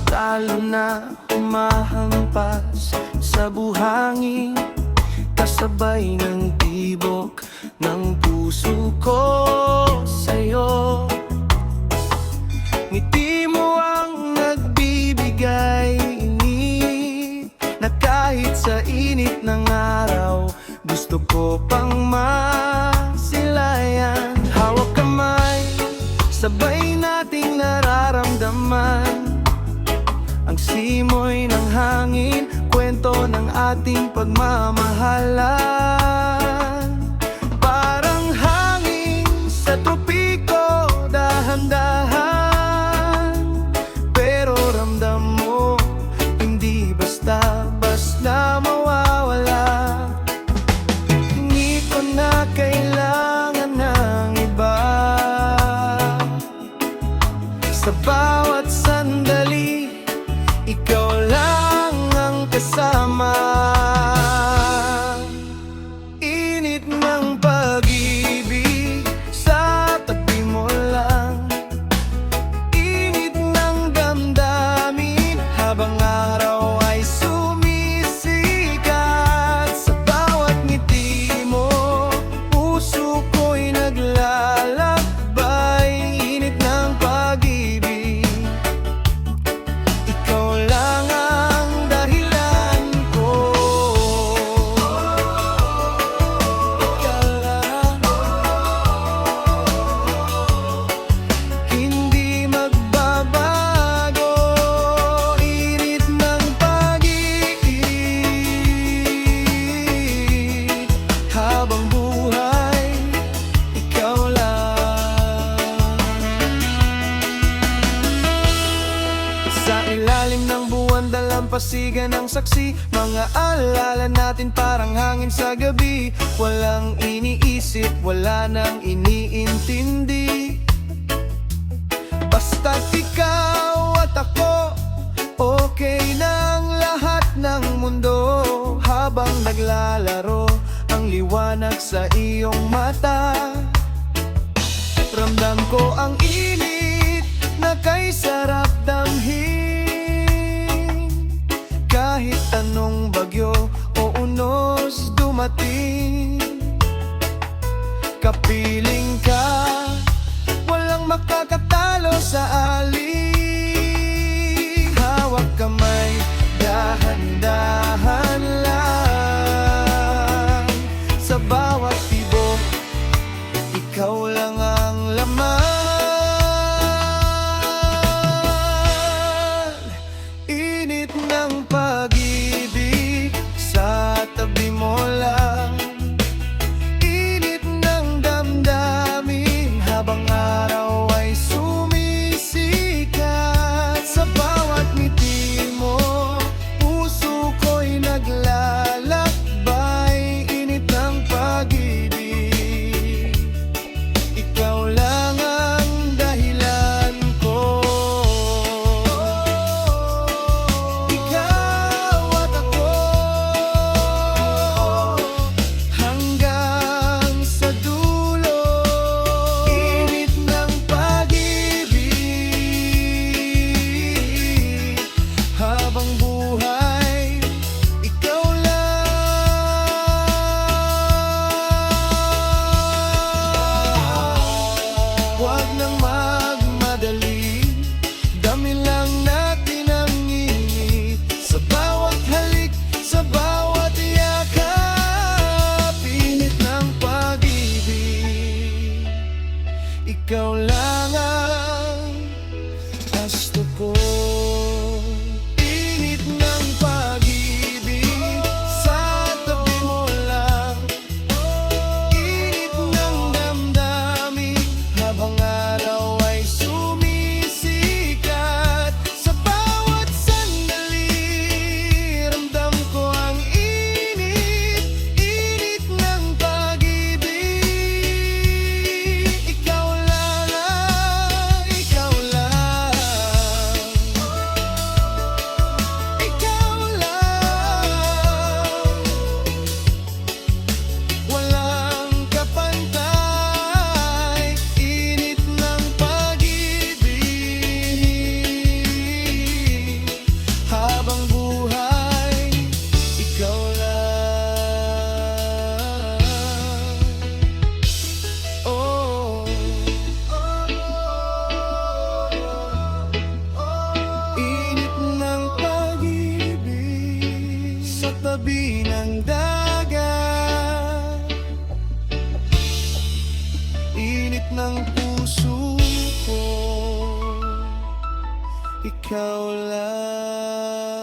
Lalo na humahampas sa buhangin, kasabay ng tibok ng puso ko sa'yo. Ngiti mo ang nagbibigay init, na kahit sa init ng araw gusto ko pang masilayan. Hawak kamay, sabay nating nararamdaman ang simoy ng hangin, kwento ng ating pagmamahalan. Parang hangin sa tropiko, dahan-dahan, pero ramdam mo, hindi basta-basta mawawala. Hindi ko na kailangan ng iba, sa bawat sandali ikaw lang ang kasama. Init ng pag-ibig sa tabi mo lang, init ng damdamin habang araw ay sumisikat. Sa bawat ngiti mo, puso ko'y naglalakbay. Init ng pag-ibig, ikaw lang ang dahilan ko. Ikaw lang, hindi magbabago. Init ng pag-ibig, habang buhay, ikaw lang. Sa ilalim ng buwan, dalampasigan ng saksi, mga alala natin parang hangin sa gabi. Walang iniisip, wala nang iniintindi, basta't ikaw at ako, okay ng lahat ng mundo. Habang naglalaro ang liwanag sa iyong mata, ramdam ko ang init na kay sarap damhin. Kahit anong bagyo o unos dumating, kapiling ka, walang makakatalo sa aling. Hawak kamay, dahan-dahan lang, sa bawat tibok, ikaw lang ang laman. ng puso ko, ikaw lang.